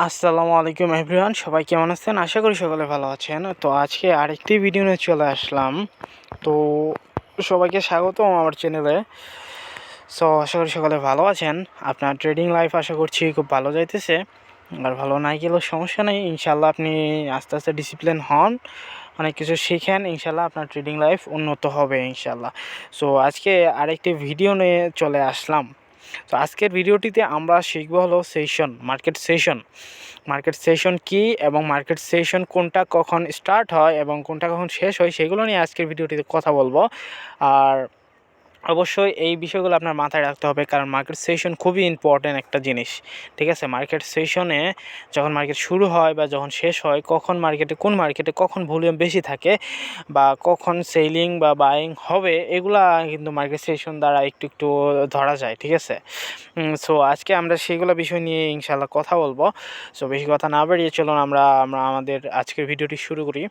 আসসালামু আলাইকুম এভরিওয়ান, সবাই কেমন আছেন? আশা করি সকলে ভালো আছেন। তো আজকে আরেকটি ভিডিও নিয়ে চলে আসলাম। তো সবাইকে স্বাগতম আমার চ্যানেলে। সো আশা করি সকলে ভালো আছেন। আপনার ট্রেডিং লাইফ আশা করছি খুব ভালো যাইতেছে। আর ভালো নাই গেলেও সমস্যা নেই, ইনশাল্লাহ আপনি আস্তে আস্তে ডিসিপ্লিন হন, অনেক কিছু শিখেন, ইনশাল্লাহ আপনার ট্রেডিং লাইফ উন্নত হবে ইনশাল্লাহ। সো আজকে আরেকটি ভিডিও নিয়ে চলে আসলাম। তো আজকের ভিডিওটিতে আমরা শিখব হলো মার্কেট সেশন কি এবং মার্কেট সেশন কোনটা কখন স্টার্ট হয় এবং কোনটা কখন শেষ হয় সেগুলো নিয়ে আজকের ভিডিওটিতে কথা বলবো। আর অবশ্যই এই বিষয়গুলো আপনার মাথায় রাখতে হবে, কারণ মার্কেট সেশন খুবই ইম্পর্ট্যান্ট একটা জিনিস। ঠিক আছে, মার্কেট সেশনে যখন মার্কেট শুরু হয় বা যখন শেষ হয়, কোন মার্কেটে কখন ভলিউম বেশি থাকে বা কখন সেলিং বা বাইং হবে, এগুলা কিন্তু মার্কেট সেশন দ্বারা একটু একটু ধরা যায়। ঠিক আছে, সো আজকে আমরা সেগুলো বিষয় নিয়ে ইনশাল্লাহ কথা বলবো। সো বেশি কথা না বাড়িয়ে চলুন আমরা আমাদের আজকের ভিডিওটি শুরু করি।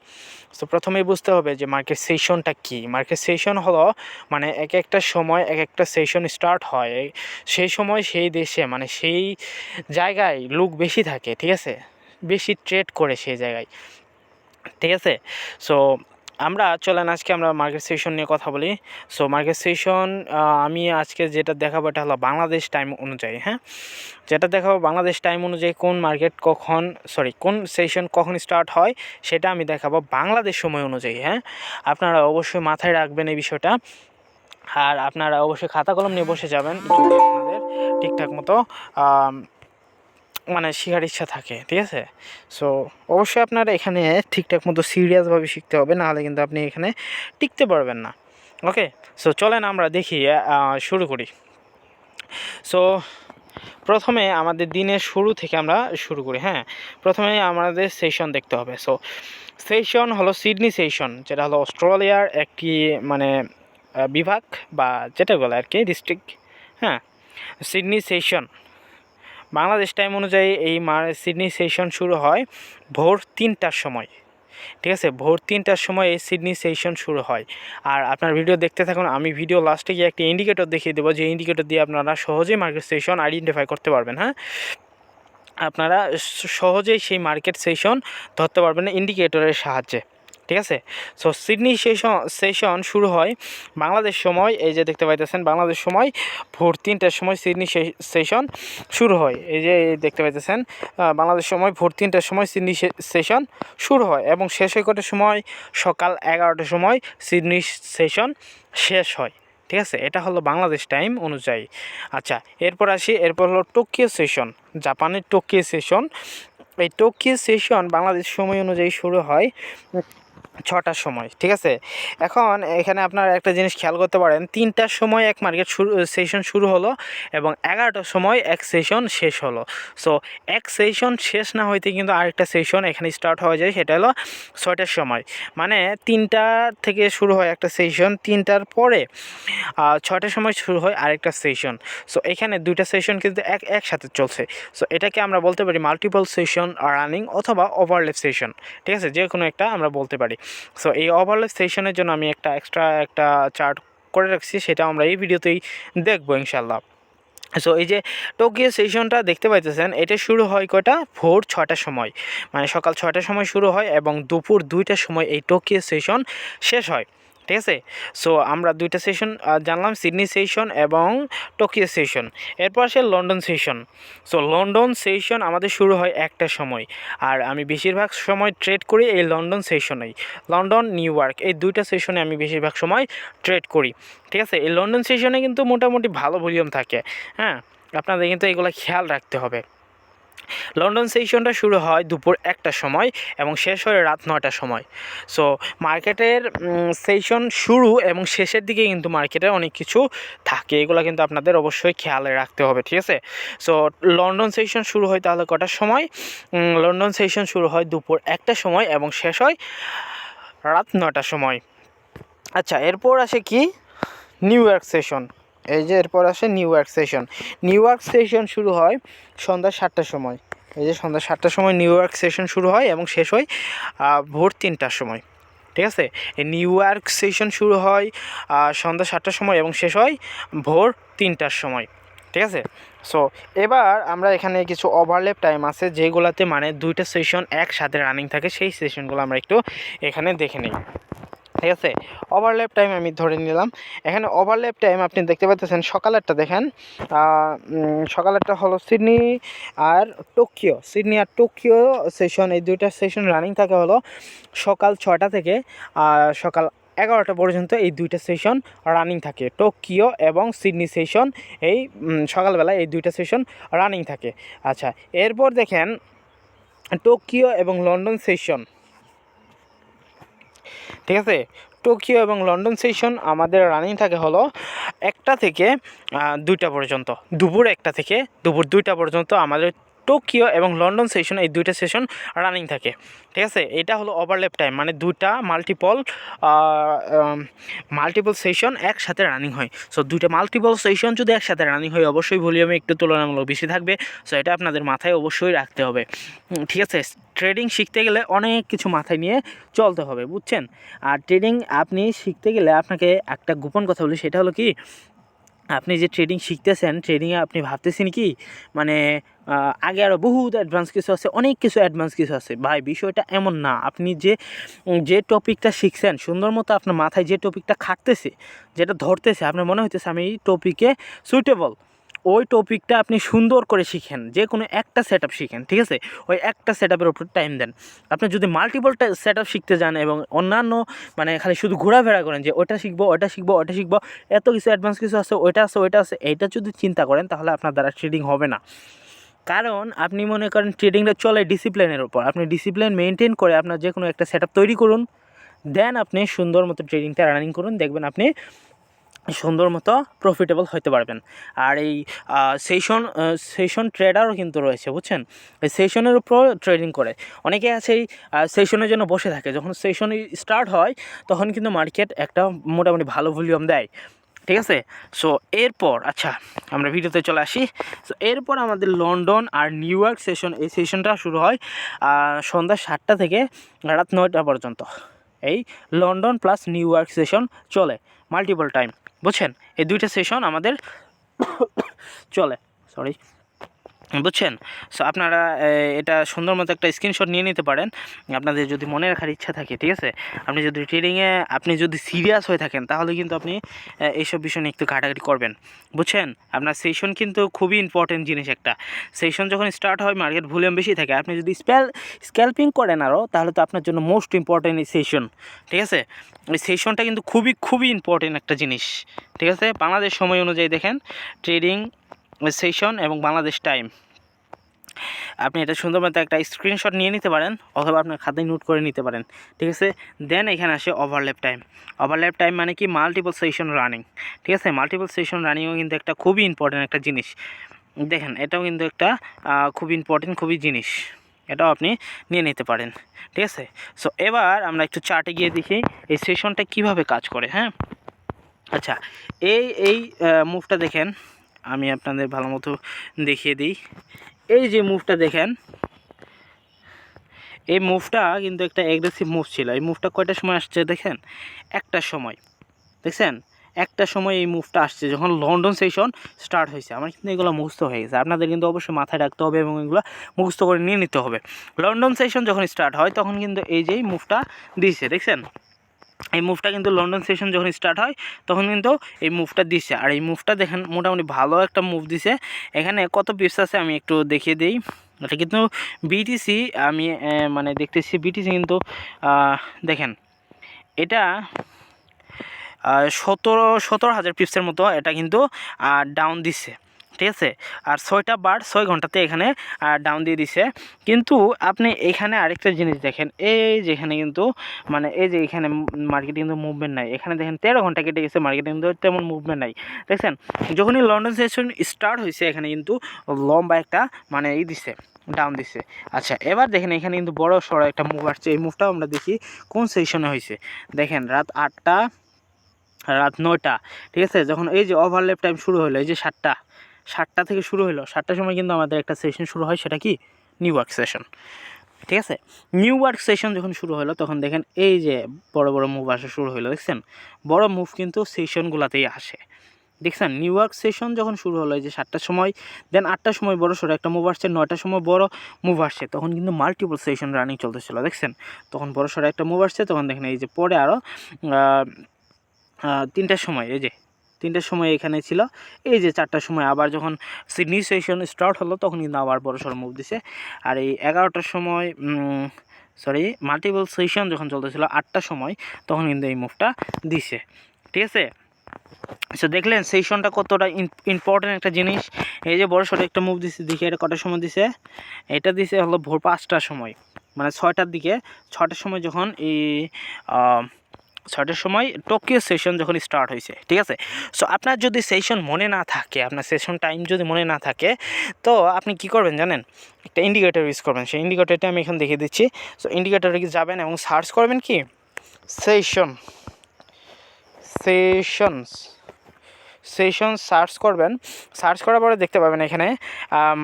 সো প্রথমেই বুঝতে হবে যে মার্কেট সেশনটা কী। মার্কেট সেশন হলো মানে এক একটা সময় এক একটা সেশন স্টার্ট হয়, সেই সময় সেই দেশে মানে সেই জায়গায় লোক বেশি থাকে। ঠিক আছে, বেশি ট্রেড করে সেই জায়গায়। ঠিক আছে, সো চলেন আজকে আমরা মার্কেট সেশন নিয়ে কথা বলি। সো মার্কেট সেশন আমি আজকে যেটা দেখাবো এটা হলো বাংলাদেশ টাইম অনুযায়ী। হ্যাঁ, যেটা দেখাবো বাংলাদেশ টাইম অনুযায়ী কোন সেশন কখন স্টার্ট হয় সেটা আমি দেখাবো বাংলাদেশ সময় অনুযায়ী। হ্যাঁ, আপনারা অবশ্যই মাথায় রাখবেন এই বিষয়টা। আর আপনারা অবশ্যই খাতা কলম নিয়ে বসে যাবেন যদি আপনাদের ঠিকঠাক মতো মানে শেখার ইচ্ছা থাকে। ঠিক আছে, সো অবশ্যই আপনারা এখানে ঠিকঠাক মতো সিরিয়াসভাবে শিখতে হবে, নাহলে কিন্তু আপনি এখানে টিকতে পারবেন না। ওকে, সো চলেন আমরা দেখি, শুরু করি। সো প্রথমে আমাদের দিনের শুরু থেকে আমরা শুরু করি। হ্যাঁ, প্রথমে আমাদের সেশন দেখতে হবে। সো সেশন হলো সিডনি সেশন, যেটা হলো অস্ট্রেলিয়ার একটি মানে বিভাগ বা যেটা বলে আর কি ডিস্ট্রিক্ট। হ্যাঁ, সিডনি সেশন বাংলাদেশ টাইম অনুযায়ী এই সিডনি সেশন শুরু হয় ভোর 3টার সময়। ঠিক আছে, ভোর 3টার সময় এই সিডনি সেশন শুরু হয়। আর আপনার ভিডিও দেখতে থাকুন, আমি ভিডিও লাস্টে গিয়ে একটি ইন্ডিকেটর দেখিয়ে দেবো, যে ইন্ডিকেটর দিয়ে আপনারা সহজেই মার্কেট সেশন আইডেন্টিফাই করতে পারবেন। হ্যাঁ, আপনারা সহজেই সেই মার্কেট সেশন ধরতে পারবেন ইন্ডিকেটরের সাহায্যে। ঠিক আছে, সো সিডনি সেশন শুরু হয় বাংলাদেশ সময়, এই যে দেখতে পাইতেছেন বাংলাদেশ সময় ভোর 3টার সময় সিডনি সেশন শুরু হয়। এই যে দেখতে পাইতেছেন বাংলাদেশ সময় ভোর 3টার সময় সিডনি সেশন শুরু হয় এবং শেষ হয় কটার সময়? সকাল 11টার সময় সিডনি সেশন শেষ হয়। ঠিক আছে, এটা হলো বাংলাদেশ টাইম অনুযায়ী। আচ্ছা, এরপর হলো টোকিও সেশন, জাপানের টোকিও সেশন। এই টোকিও সেশন বাংলাদেশ সময় অনুযায়ী শুরু হয় 6টার সময়। ঠিক আছে, এখন এখানে আপনারা একটা জিনিস খেয়াল করতে পারেন, 3টার সময় এক মার্কেট সেশন শুরু হলো এবং 11টার সময় এক সেশন শেষ হলো। সো এক সেশন শেষ না হইতে কিন্তু আরেকটা সেশন এখানে স্টার্ট হয়ে যায়, সেটা হলো 6টার সময়। মানে 3টা থেকে শুরু হয় একটা সেশন, 3টার পরে 6টার সময় শুরু হয় আরেকটা সেশন। সো এখানে দুইটা সেশন কিন্তু একসাথে চলছে। সো এটাকে আমরা বলতে পারি মাল্টিপল সেশন রানিং অথবা ওভারল্যাপ সেশন। ঠিক আছে, যে কোনো একটা আমরা বলতে পারি। সো এই ওভারল্যাপ সেশনের জন্য আমি একটা এক্সট্রা একটা চার্ট করে রাখছি, সেটা আমরা এই ভিডিওতেই দেখবো ইনশাল্লাহ। সো এই যে টোকিও সেশনটা দেখতে পাইতেছেন, এটা শুরু হয় কয়টা? ভোর 6টার সময়, মানে সকাল 6টার সময় শুরু হয় এবং দুপুর 2টার সময় এই টোকিও সেশন শেষ হয়। ঠিক আছে, সো আমরা দুইটা সেশন জানলাম, সিডনি সেশন এবং টোকিও সেশন। এরপর আসে London session. So London session আমাদের শুরু হয় 1টার সময়, আর আমি বেশিরভাগ সময় ট্রেড করি এই লন্ডন সেশনেই। লন্ডন, নিউ ইয়র্ক এই দুইটা সেশনে আমি বেশিরভাগ সময় ট্রেড করি। ঠিক আছে, এই লন্ডন সেশনে কিন্তু মোটামুটি ভালো ভলিউম থাকে। হ্যাঁ, আপনাদের কিন্তু এগুলো খেয়াল রাখতে হবে। লন্ডন সেশনটা শুরু হয় দুপুর 1টার সময় এবং শেষ হয় রাত 9টার সময়। সো মার্কেটের সেশন শুরু এবং শেষের দিকে কিন্তু মার্কেটে অনেক কিছু থাকে, এগুলো কিন্তু আপনাদের অবশ্যই খেয়াল রাখতে হবে। ঠিক আছে, সো লন্ডন সেশন শুরু হয় তাহলে কটার সময়? লন্ডন সেশন শুরু হয় দুপুর 1টার সময় এবং শেষ হয় রাত 9টার সময়। আচ্ছা, এরপর আসে কি? New York session. এই যে এরপর আসে new York session. New York session শুরু হয় সন্ধ্যা 7টার সময়। এই যে সন্ধ্যা 7টার সময় নিউ ইয়র্ক সেশন শুরু হয় এবং শেষ হয় ভোর 3টার সময়। ঠিক আছে, এই নিউ ইয়র্ক সেশন শুরু হয় সন্ধ্যা 7টার সময় এবং শেষ হয় ভোর 3টার সময়। ঠিক আছে। সো এবার আমরা এখানে কিছু ওভারল্যাপ টাইম আছে যেগুলোতে মানে দুইটা সেশন একসাথে রানিং থাকে, সেই সেশনগুলো আমরা একটু এখানে দেখে নিই। ঠিক আছে, ওভারল্যাপ টাইম আমি ধরে নিলাম। এখানে ওভারল্যাপ টাইম আপনি দেখতে পাচ্ছেন, সকালেরটা দেখেন, সকালেরটা হলো সিডনি আর টোকিও, সিডনি আর টোকিও সেশন, এই দুইটা সেশন রানিং থাকে হলো সকাল 6টা থেকে সকাল 11টা পর্যন্ত। এই দুইটা সেশন রানিং থাকে, টোকিও এবং সিডনি সেশন এই সকালবেলা এই দুইটা সেশন রানিং থাকে। আচ্ছা, এরপর দেখেন টোকিও এবং লন্ডন সেশন। ঠিক আছে, টোকিও এবং লন্ডন সেশন আমাদের রানিং থাকে হলো 1টা থেকে 2টা পর্যন্ত, দুপুর 1টা থেকে দুপুর 2টা পর্যন্ত আমাদের টোকিও এবং লন্ডন সেশন এই দুইটা সেশন রানিং থাকে। ঠিক আছে, এটা হলো ওভারল্যাপ টাইম, মানে দুইটা মাল্টিপল সেশন একসাথে রানিং হয়। সো দুইটা মাল্টিপল সেশন যদি একসাথে রানিং হয় অবশ্যই ভলিউমে একটু তুলনামূলক বেশি থাকবে। সো এটা আপনাদের মাথায় অবশ্যই রাখতে হবে। ঠিক আছে, ট্রেডিং শিখতে গেলে অনেক কিছু মাথায় নিয়ে চলতে হবে, বুঝছেন। আর ট্রেডিং আপনি শিখতে গেলে আপনাকে একটা গোপন কথা বলি, সেটা হলো কি, আপনি যে ট্রেডিং শিখতেছেন, ট্রেডিংয়ে আপনি ভাবতেছেন কি মানে আগে আরও বহুত অ্যাডভান্স কিছু আছে, অনেক কিছু অ্যাডভান্স কিছু আছে। ভাই বিষয়টা এমন না, আপনি যে টপিকটা শিখছেন সুন্দর মতো আপনার মাথায় যে টপিকটা খাটতেছে, যেটা ধরতেছে, আপনার মনে হইতেছে আমি এই টপিকে সুইটেবল, ওই টপিকটা আপনি সুন্দর করে শিখেন, যে কোনো একটা সেট আপ শিখেন। ঠিক আছে, ওই একটা সেট আপের উপর টাইম দেন। আপনি যদি মাল্টিপল সেট আপ শিখতে যান এবং অন্যান্য মানে খালি শুধু ঘোরাফেরা করেন যে ওটা শিখবো ওটা শিখবো ওটা শিখবো, এত কিছু অ্যাডভান্স কিছু আছে, ওইটা আছে ওইটা আছে, এইটা যদি চিন্তা করেন তাহলে আপনার দ্বারা ট্রেডিং হবে না। কারণ আপনি মনে করেন ট্রেডিংটা চলে ডিসিপ্লিনের উপর, আপনি ডিসিপ্লিন মেনটেন করে আপনার যে কোনো একটা সেট আপ তৈরি করুন, দেন আপনি সুন্দর মতো ট্রেডিংটা রানিং করুন, দেখবেন আপনি সুন্দর মতো প্রফিটেবল হতে পারবেন। আর এই সেশন ট্রেডারও কিন্তু রয়েছে, বুঝছেন, এই সেশনের উপর ট্রেডিং করে। অনেকে আছে এই সেশনের জন্য বসে থাকে, যখন সেশন স্টার্ট হয় তখন কিন্তু মার্কেট একটা মোটামুটি ভালো ভলিউম দেয়। ঠিক আছে, সো এরপর আচ্ছা আমরা ভিডিওতে চলে আসি। সো এরপর আমাদের লন্ডন আর নিউ ইয়র্ক সেশন, এই সেশনটা শুরু হয় সন্ধ্যা 7টা থেকে রাত 9টা পর্যন্ত। এই London plus new York session চলে মাল্টিপল টাইম, বুঝছেন, এই দুইটা সেশন আমাদের চলে, সরি, বুঝছেন। সো আপনারা এটা সুন্দর মতো একটা স্ক্রিনশট নিয়ে নিতে পারেন আপনাদের যদি মনে রাখার ইচ্ছা থাকে। ঠিক আছে, আপনি যদি ট্রেডিংয়ে আপনি যদি সিরিয়াস হয়ে থাকেন তাহলে কিন্তু আপনি এইসব বিষয় নিয়ে একটু ঘাটাঘাটি করবেন, বুঝছেন। আপনার সেশন কিন্তু খুবই ইম্পর্টেন্ট জিনিস একটা। সেশন যখন স্টার্ট হয় মার্কেট ভলিউম বেশি থাকে, আপনি যদি স্ক্যাল্পিং করেন আরও, তাহলে তো আপনার জন্য মোস্ট ইম্পর্টেন্ট এই সেশন। ঠিক আছে, এই সেশনটা কিন্তু খুবই ইম্পর্টেন্ট একটা জিনিস। ঠিক আছে, বাংলাদেশ সময় অনুযায়ী দেখেন ট্রেডিং সেশন এবং বাংলাদেশ টাইম, আপনি এটা সুন্দর মতো একটা স্ক্রিনশট নিয়ে নিতে পারেন অথবা আপনার খাতায় নোট করে নিতে পারেন। ঠিক আছে, দেন এখানে আসে ওভারল্যাপ টাইম। ওভারল্যাপ টাইম মানে কি, মাল্টিপল সেশন রানিং। ঠিক আছে, মাল্টিপল সেশন রানিংও কিন্তু একটা খুবই ইম্পর্টেন্ট একটা জিনিস। দেখেন এটাও কিন্তু একটা খুব ইম্পর্টেন্ট জিনিস, এটাও আপনি নিয়ে নিতে পারেন। ঠিক আছে, সো এবার আমরা একটু চার্টে গিয়ে দেখি এই সেশনটা কিভাবে কাজ করে। হ্যাঁ, আচ্ছা, এই মুভটা দেখেন, আমি আপনাদের ভালো মতো দেখিয়ে দিই। এই যে মুভটা দেখেন, এই মুভটা কিন্তু একটা অ্যাগ্রেসিভ মুভ ছিল। এই মুভটা কয়টার সময় আসছে দেখেন, একটার সময়, দেখছেন, একটা সময় এই মুভটা আসছে যখন লন্ডন সেশন স্টার্ট হয়েছে। আমার কিন্তু এগুলো মুখস্থ হয়ে গেছে, আপনাদের কিন্তু অবশ্যই মাথায় রাখতে হবে এবং এগুলো মুখস্থ করে নিয়ে নিতে হবে। লন্ডন সেশন যখন স্টার্ট হয় তখন কিন্তু এই যে মুভটা দিয়েছে, দেখছেন, এই মুভটা কিন্তু লন্ডন সেশন যখন স্টার্ট হয় তখন কিন্তু এই মুভটা দিছে। আর এই মুভটা দেখেন মোটামুটি ভালো একটা মুভ দিছে। এখানে কত পিপস আছে আমি একটু দেখিয়ে দিই। এটা কিন্তু বিটিসি, আমি মানে দেখতেছি বিটিসি কিন্তু দেখেন এটা 17,000 পিপসের মতো এটা কিন্তু ডাউন দিচ্ছে। ঠিক আছে, আর 6টা বার 6 ঘন্টাতে এখানে ডাউন দিয়ে দিছে। কিন্তু আপনি এখানে আরেকটা জিনিস দেখেন, এই যেখানে কিন্তু মানে এই যে এখানে মার্কেটে কিন্তু মুভমেন্ট নাই, এখানে দেখেন 13 ঘন্টা কেটে গেছে, মার্কেটে কিন্তু তেমন মুভমেন্ট নাই। দেখছেন, যখনই লন্ডন সেশন স্টার্ট হয়েছে এখানে কিন্তু লম্বা একটা মানে দিছে, ডাউন দিছে। আচ্ছা, এবার দেখেন এখানে কিন্তু বড় সড়ো একটা মুভ আসছে। এই মুভটাও আমরা দেখি কোন সেশনে হয়েছে। দেখেন রাত 8টা, রাত 9টা। ঠিক আছে, যখন এই যে ওভারল্যাপ টাইম শুরু হলো, এই যে 7টা থেকে শুরু হলো, 7টার সময় কিন্তু আমাদের একটা সেশন শুরু হয়, সেটা কি নিউ ইয়র্ক সেশন। ঠিক আছে, নিউ ইয়র্ক সেশন যখন শুরু হলো তখন দেখেন এই যে বড় মুভ আসা শুরু হলো, দেখছেন, বড় মুভ কিন্তু সেশনগুলোতেই আসে। দেখছেন নিউ ইয়র্ক সেশন যখন শুরু হলো এই যে 7টার সময়, দেন 8টার সময় বড় সড়ো একটা মুভ আসছে, 9টার সময় বড় মুভ আসছে, তখন কিন্তু মাল্টিপল সেশন রানিং চলতেছিল দেখছেন, তখন বড় সড়ো একটা মুভ আসছে, তখন দেখেন এই যে পরে আরও 3টার সময় এই যে 3টার সময় এখানে ছিল, এই যে 4টার সময় আবার যখন সিডনি সেশন স্টার্ট হলো তখন কিন্তু আবার বড় সড়ো মুভ দিছে। আর এই 11টার সময় মাল্টিপল সেশন যখন চলতেছিল 8টার সময় তখন কিন্তু এই মুভটা দিছে, ঠিক আছে। সো দেখলেন সেশনটা কতটা ইম্পর্টেন্ট একটা জিনিস। এই যে বড় সড়ো একটা মুভ দিছে, দেখি এটা কটার সময় দিছে, এটা দিছে হলো ভোর 5টার সময়, মানে 6টার দিকে, 6টার সময় যখন এই 6টার সময় টোকিও সেশন যখন স্টার্ট হয়েছে, ঠিক আছে। সো আপনার যদি সেশন মনে না থাকে, আপনার সেশন টাইম যদি মনে না থাকে, তো আপনি কি করবেন জানেন, একটা ইন্ডিকেটর ইউজ করবেন। সেই ইন্ডিকেটরটা আমি এখন দেখিয়ে দিচ্ছি। সো ইন্ডিকেটরে যাবেন এবং সার্চ করবেন কি সেশন সার্চ করবেন। সার্চ করার পরে দেখতে পাবেন এখানে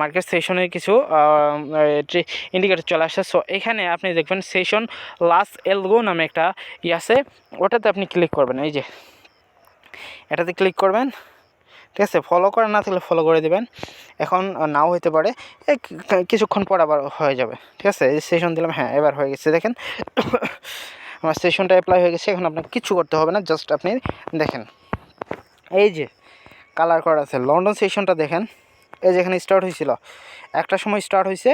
মার্কেট সেশনের কিছু ইন্ডিকেটর চলে আসছে। সো এখানে আপনি দেখবেন সেশন লাস্ট এলগো নামে একটা আছে, ওটাতে আপনি ক্লিক করবেন, এই যে এটাতে ক্লিক করবেন, ঠিক আছে। ফলো করা না থাকলে ফলো করে দেবেন, এখন নাও হতে পারে, কিছুক্ষণ পর আবার হয়ে যাবে, ঠিক আছে। এই সেশন দিলাম, হ্যাঁ এবার হয়ে গেছে, দেখেন আমার সেশনটা অ্যাপ্লাই হয়ে গেছে। এখন আপনাকে কিছু করতে হবে না, জাস্ট আপনি দেখেন এই যে কালার করা আছে লন্ডন সেশনটা দেখেন, এই যে এখানে স্টার্ট হয়েছিল 1টার সময় স্টার্ট হয়েছে,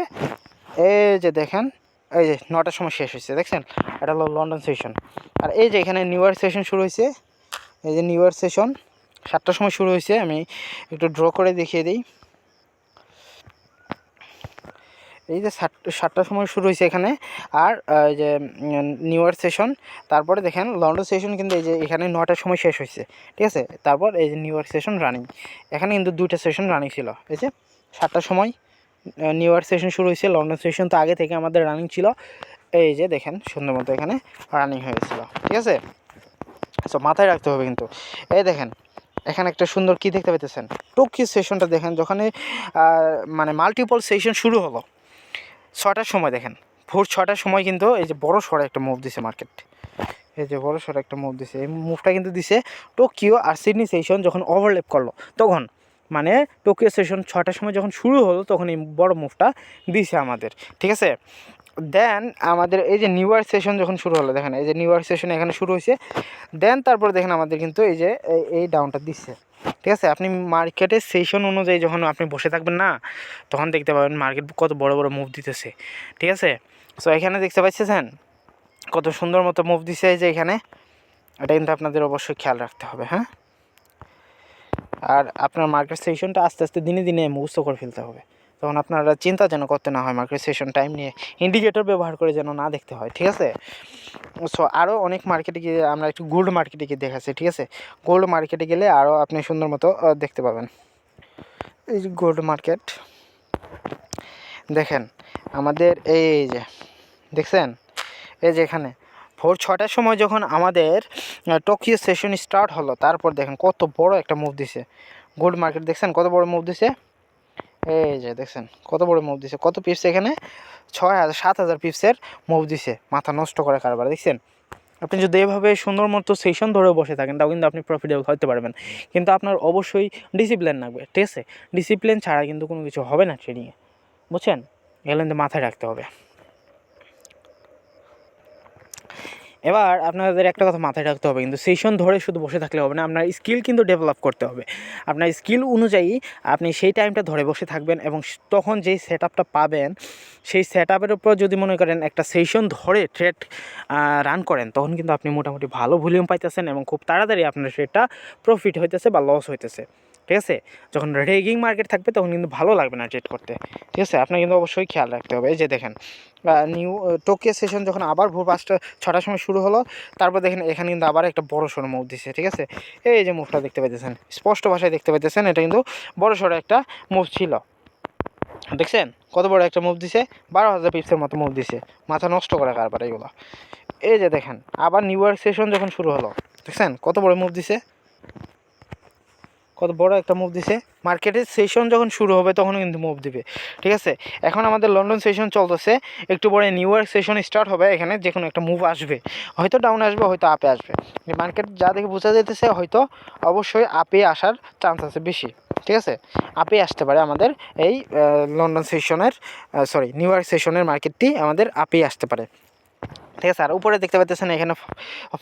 এই যে দেখেন এই যে 9টার সময় শেষ হয়েছে, দেখছেন এটা হলো লন্ডন সেশন। আর এই যে এখানে নিউ ইয়র্ক সেশন শুরু হয়েছে, এই যে নিউ ইয়র্ক সেশন 7টার সময় শুরু হয়েছে, আমি একটু ড্র করে দেখিয়ে দিই। এই যে 7টার সময় শুরু হয়েছে এখানে, আর এই যে নিউ ইয়র্ক সেশন, তারপরে দেখেন লন্ডন সেশন কিন্তু এই যে এখানে 9টার সময় শেষ হয়েছে, ঠিক আছে। তারপর এই যে নিউ ইয়র্ক সেশন রানিং, এখানে কিন্তু 2টা সেশন রানিং ছিল, এই যে 7টার সময় নিউ ইয়র্ক সেশন শুরু হয়েছে, লন্ডন সেশন তো আগে থেকে আমাদের রানিং ছিল, এই যে দেখেন সুন্দর মতো এখানে রানিং হয়েছিল, ঠিক আছে। সো মাথায় রাখতে হবে কিন্তু। এই দেখেন এখানে একটা সুন্দর কি দেখতে পেতেছেন, টোকিও সেশনটা দেখেন, যখন মানে মাল্টিপল সেশন শুরু হলো 6টার সময়, দেখেন ভোর 6টার সময় কিন্তু এই যে বড় সড়ো একটা মুভ দিছে মার্কেট, এই যে বড় সড়ো একটা মুভ দিছে, এই মুভটা কিন্তু দিছে টোকিও আর সিডনি সেশন যখন ওভারল্যাপ করলো তখন, মানে টোকিও সেশন 6টার সময় যখন শুরু হলো তখন এই বড় মুভটা দিছে আমাদের, ঠিক আছে। দেন আমাদের এই যে নিউ ইয়র্ক সেশন যখন শুরু হলো, দেখেন এই যে নিউ ইয়র্ক সেশন এখানে শুরু হয়েছে, দেন তারপরে দেখেন আমাদের কিন্তু এই যে এই ডাউনটা দিচ্ছে, ঠিক আছে। আপনি মার্কেটের সেশন অনুযায়ী যখন আপনি বসে থাকবেন না, তখন দেখতে পাবেন মার্কেট কত বড় বড় মুভ দিতেছে, ঠিক আছে। সো এখানে দেখতে পাচ্ছেন কত সুন্দর মতো মুভ দিছে, এই যে এখানে, এটা কিন্তু আপনাদের অবশ্যই খেয়াল রাখতে হবে, হ্যাঁ। আর আপনার মার্কেট সেশনটা আস্তে আস্তে দিনে দিনে মুখস্থ করে ফেলতে হবে, তখন আপনারা চিন্তা যেন করতে না হয়, মার্কেট সেশন টাইম নিয়ে ইন্ডিকেটর ব্যবহার করে যেন না দেখতে হয়, ঠিক আছে। সো আরও অনেক মার্কেটে গিয়ে আমরা একটু গোল্ড মার্কেটে গিয়ে দেখাচ্ছি, ঠিক আছে। গোল্ড মার্কেটে গেলে আরও আপনি সুন্দর মতো দেখতে পাবেন। এই যে গোল্ড মার্কেট দেখেন আমাদের, এই যে দেখছেন এই যে এখানে ভোর 6টার সময় যখন আমাদের টোকিও সেশন স্টার্ট হলো, তারপর দেখেন কত বড় একটা মুভ দিছে গোল্ড মার্কেট, দেখছেন কত বড় মুভ দিছে, এই যে দেখছেন কত বড় মুভ দিছে, কত পিপস এখানে 7,000 পিপসের মুভ দিছে, মাথা নষ্ট করে কারবার, দেখছেন। আপনি যদি এভাবে সুন্দর মতো সেশন ধরে বসে থাকেন তাও কিন্তু আপনি প্রফিটেবল হতে পারবেন, কিন্তু আপনার অবশ্যই ডিসিপ্লিন লাগবে, ঠিক আছে। ডিসিপ্লিন ছাড়া কিন্তু কোনো কিছু হবে না ট্রেডিংয়ে, বুঝছেন, এগুলো কিন্তু মাথায় রাখতে হবে। এবার আপনাদের একটা কথা মাথায় রাখতে হবে, কিন্তু সেশন ধরে শুধু বসে থাকলে হবে না, আপনার স্কিল কিন্তু ডেভেলপ করতে হবে। আপনার স্কিল অনুযায়ী আপনি সেই টাইমটা ধরে বসে থাকবেন, এবং তখন যেই সেট আপটা পাবেন সেই সেট আপের উপর যদি মনে করেন একটা সেশন ধরে ট্রেড রান করেন, তখন কিন্তু আপনি মোটামুটি ভালো ভলিউম পাইতেছেন এবং খুব তাড়াতাড়ি আপনার ট্রেডটা প্রফিট হইতেছে বা লস হইতেছে, ঠিক আছে। যখন রেগিং মার্কেট থাকবে তখন কিন্তু ভালো লাগবে না ট্রেড করতে, ঠিক আছে। আপনার কিন্তু অবশ্যই খেয়াল রাখতে হবে। এই যে দেখেন নিউ টোকিও সেশন যখন আবার ভোর 6টার সময় শুরু হলো, তারপর দেখেন এখানে কিন্তু আবার একটা বড় সড়ো মুভ দিচ্ছে, ঠিক আছে। এই যে মুভটা দেখতে পাইতেছেন, স্পষ্ট ভাষায় দেখতে পাইতেছেন, এটা কিন্তু বড় সড়ো একটা মুভ ছিল, দেখছেন কত বড় একটা মুভ দিছে, 12,000 পিপসের মতো মুভ দিছে, মাথা নষ্ট করা কারবার এগুলো। এই যে দেখেন আবার নিউ ইয়র্ক সেশন যখন শুরু হলো, দেখছেন কত বড় মুভ দিছে, কত বড় একটা মুভ দিছে। মার্কেটের সেশন যখন শুরু হবে তখন কিন্তু মুভ দিবে, ঠিক আছে। এখন আমাদের লন্ডন সেশন চলতেছে, একটু পরে নিউ ইয়র্ক সেশন স্টার্ট হবে, এখানে যে কোনো একটা মুভ আসবে, হয়তো ডাউন আসবে হয়তো আপে আসবে। মার্কেট যা দেখে বোঝা যাইতেছে হয়তো অবশ্যই আপে আসার চান্স আছে বেশি, ঠিক আছে। আপে আসতে পারে আমাদের এই লন্ডন সেশনের নিউ ইয়র্ক সেশনের মার্কেটটি আমাদের আপেই আসতে পারে, ঠিক আছে। আর উপরে দেখতে পাচ্ছেন এখানে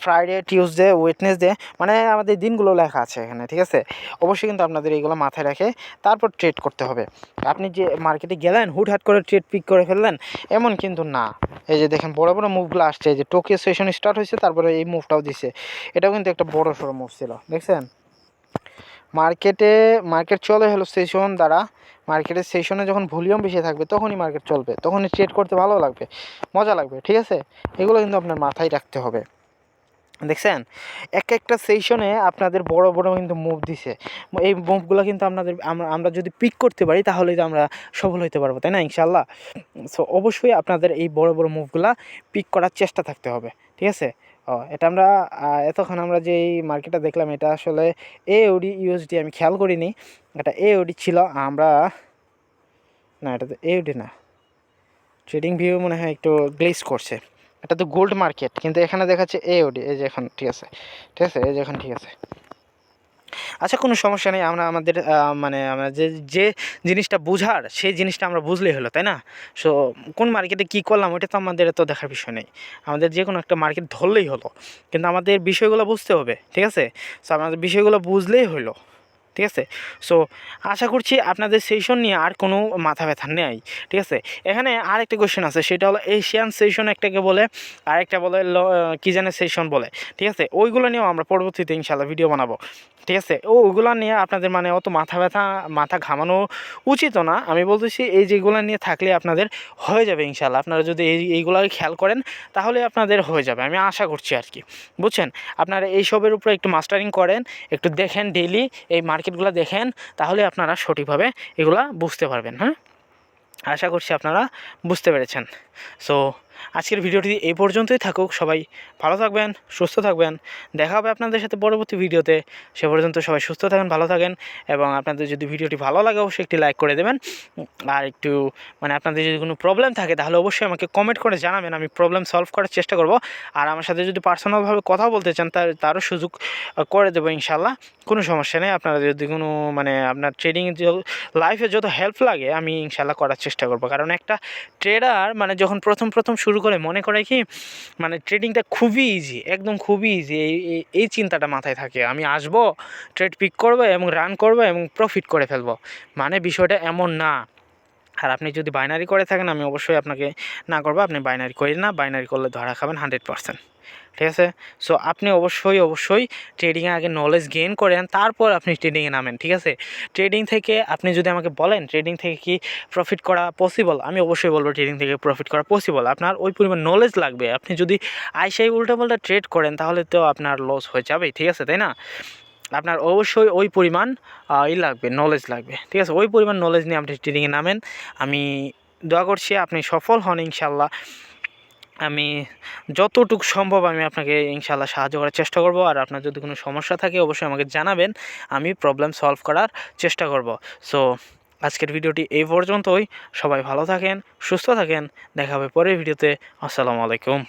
ফ্রাইডে, টিউসডে, ওয়েডনেসডে, মানে আমাদের দিনগুলো লেখা আছে এখানে, ঠিক আছে। অবশ্যই কিন্তু আপনাদের এইগুলো মাথায় রেখে তারপর ট্রেড করতে হবে। আপনি যে মার্কেটে গেলেন হুটহাট করে ট্রেড পিক করে ফেললেন এমন কিন্তু না। এই যে দেখেন বড় বড় মুভগুলো আসছে, যে টোকিও সেশন স্টার্ট হয়েছে তারপরে এই মুভটাও দিছে, এটাও কিন্তু একটা বড় সড়ো মুভ ছিল, দেখছেন। মার্কেট চলে হলো সেশন দ্বারা। মার্কেটের সেশনে যখন ভলিউম বেশি থাকবে তখনই মার্কেট চলবে, তখনই ট্রেড করতে ভালো লাগবে, মজা লাগবে, ঠিক আছে। এগুলো কিন্তু আপনার মাথায় রাখতে হবে। দেখছেন এক একটা সেশনে আপনাদের বড় বড় কিন্তু মুভ দিছে। এই মুভগুলো কিন্তু আমরা যদি পিক করতে পারি তাহলে তো আমরা সফল হতে পারবো, তাই না, ইনশাল্লাহ। সো অবশ্যই আপনাদের এই বড় বড় মুভগুলা পিক করার চেষ্টা থাকতে হবে, ঠিক আছে। এটা আমরা এতক্ষণ আমরা যে এই মার্কেটটা দেখলাম এটা আসলে এওডি ইউএসডি আমি খেয়াল করিনি, এটা এওডি ছিল। না এটা তো এওডি না, ট্রেডিং ভিউ মনে হয় একটু গ্লেজ করছে। এটা তো গোল্ড মার্কেট, কিন্তু এখানে দেখাচ্ছে এওডি, এই যে এখন ঠিক আছে, ঠিক আছে, এই যে এখন ঠিক আছে। আচ্ছা কোনো সমস্যা নেই, আমরা আমাদের মানে আমরা যে জিনিসটা বুঝার সেই জিনিসটা আমরা বুঝলেই হলো, তাই না। সো কোন মার্কেটে কী করলাম ওটা তো আমাদের এত দেখার বিষয় নেই, আমাদের যে কোনো একটা মার্কেট ধরলেই হলো, কিন্তু আমাদের বিষয়গুলো বুঝতে হবে, ঠিক আছে। সো আমাদের বিষয়গুলো বুঝলেই হলো, ঠিক আছে। সো আশা করছি আপনাদের সেশন নিয়ে আর কোনো মাথা ব্যথা নেই, ঠিক আছে। এখানে আরেকটা কোয়েশ্চেন আছে, সেটা হলো এশিয়ান সেশন একটাকে বলে, আরেকটা বলে কি জানে সেশন বলে, ঠিক আছে। ওইগুলো নিয়েও আমরা পরবর্তীতে ইনশাল্লাহ ভিডিও বানাবো, ঠিক আছে। ওইগুলো নিয়ে আপনাদের মানে অত মাথা ঘামানো উচিত না। আমি বলতেছি এই যেগুলো নিয়ে থাকলে আপনাদের হয়ে যাবে ইনশাল্লাহ। আপনারা যদি এইগুলোকে খেয়াল করেন তাহলে আপনাদের হয়ে যাবে, আমি আশা করছি আর কি, বুঝছেন। আপনারা এইসবের উপরে একটু মাস্টারিং করেন, একটু দেখেন ডেইলি এই মার্কেটগুলো দেখেন, তাহলে আপনারা সঠিকভাবে এগুলা বুঝতে পারবেন। হ্যাঁ, আশা করছি আপনারা বুঝতে পেরেছেন। সো আজকের ভিডিওটি এই পর্যন্তই থাকুক, সবাই ভালো থাকবেন, সুস্থ থাকবেন, দেখা হবে আপনাদের সাথে পরবর্তী ভিডিওতে। সে পর্যন্ত সবাই সুস্থ থাকেন, ভালো থাকেন, এবং আপনাদের যদি ভিডিওটি ভালো লাগে অবশ্যই একটি লাইক করে দেবেন। আর একটু মানে আপনাদের যদি কোনো প্রবলেম থাকে তাহলে অবশ্যই আমাকে কমেন্ট করে জানাবেন, আমি প্রবলেম সলভ করার চেষ্টা করব। আর আমার সাথে যদি পার্সোনালভাবে কথা বলতে চান তারও সুযোগ করে দেবো ইনশাল্লাহ, কোনো সমস্যা নেই। আপনারা যদি কোনো মানে আপনার ট্রেডিং লাইফে যত হেল্প লাগে আমি ইনশাল্লাহ করার চেষ্টা করব। কারণ একটা ট্রেডার মানে যখন প্রথম শুরু করে মনে করে কি মানে ট্রেডিংটা খুবই ইজি, একদম খুবই ইজি, এই চিন্তাটা মাথায় থাকে, আমি আসবো ট্রেড পিক করবো এবং রান করবো এবং প্রফিট করে ফেলবো, মানে বিষয়টা এমন না। আর আপনি যদি বাইনারি করে থাকেন আমি অবশ্যই আপনাকে না করবো, আপনি বাইনারি করেন না, বাইনারি করলে ধরা খাবেন 100%, ঠিক আছে। সো আপনি অবশ্যই ট্রেডিংয়ে আগে নলেজ গেইন করেন, তারপর আপনি ট্রেডিংয়ে নামেন, ঠিক আছে। ট্রেডিং থেকে আপনি যদি আমাকে বলেন ট্রেডিং থেকে কি প্রফিট করা পসিবল, আমি অবশ্যই বলবো ট্রেডিং থেকে প্রফিট করা পসিবল। আপনার ওই পরিমাণ নলেজ লাগবে, আপনি যদি আইসাই উল্টাপাল্টা ট্রেড করেন তাহলে তো আপনার লস হয়ে যাবেই, ঠিক আছে, তাই না। আপনার অবশ্যই ওই পরিমাণ লাগবে, নলেজ লাগবে, ঠিক আছে। ওই পরিমাণ নলেজ নিয়ে আপনি ট্রেডিংয়ে নামেন, আমি দোয়া করছি আপনি সফল হন ইনশাল্লাহ। আমি যতটুকু সম্ভব আমি আপনাকে ইনশাল্লাহ সাহায্য করার চেষ্টা করব। আর আপনার যদি কোনো সমস্যা থাকে অবশ্যই আমাকে জানাবেন, আমি প্রবলেম সলভ করার চেষ্টা করব। সো আজকের ভিডিওটি এই পর্যন্তই, সবাই ভালো থাকেন, সুস্থ থাকেন, দেখা হবে পরের ভিডিওতে। আসসালামু আলাইকুম।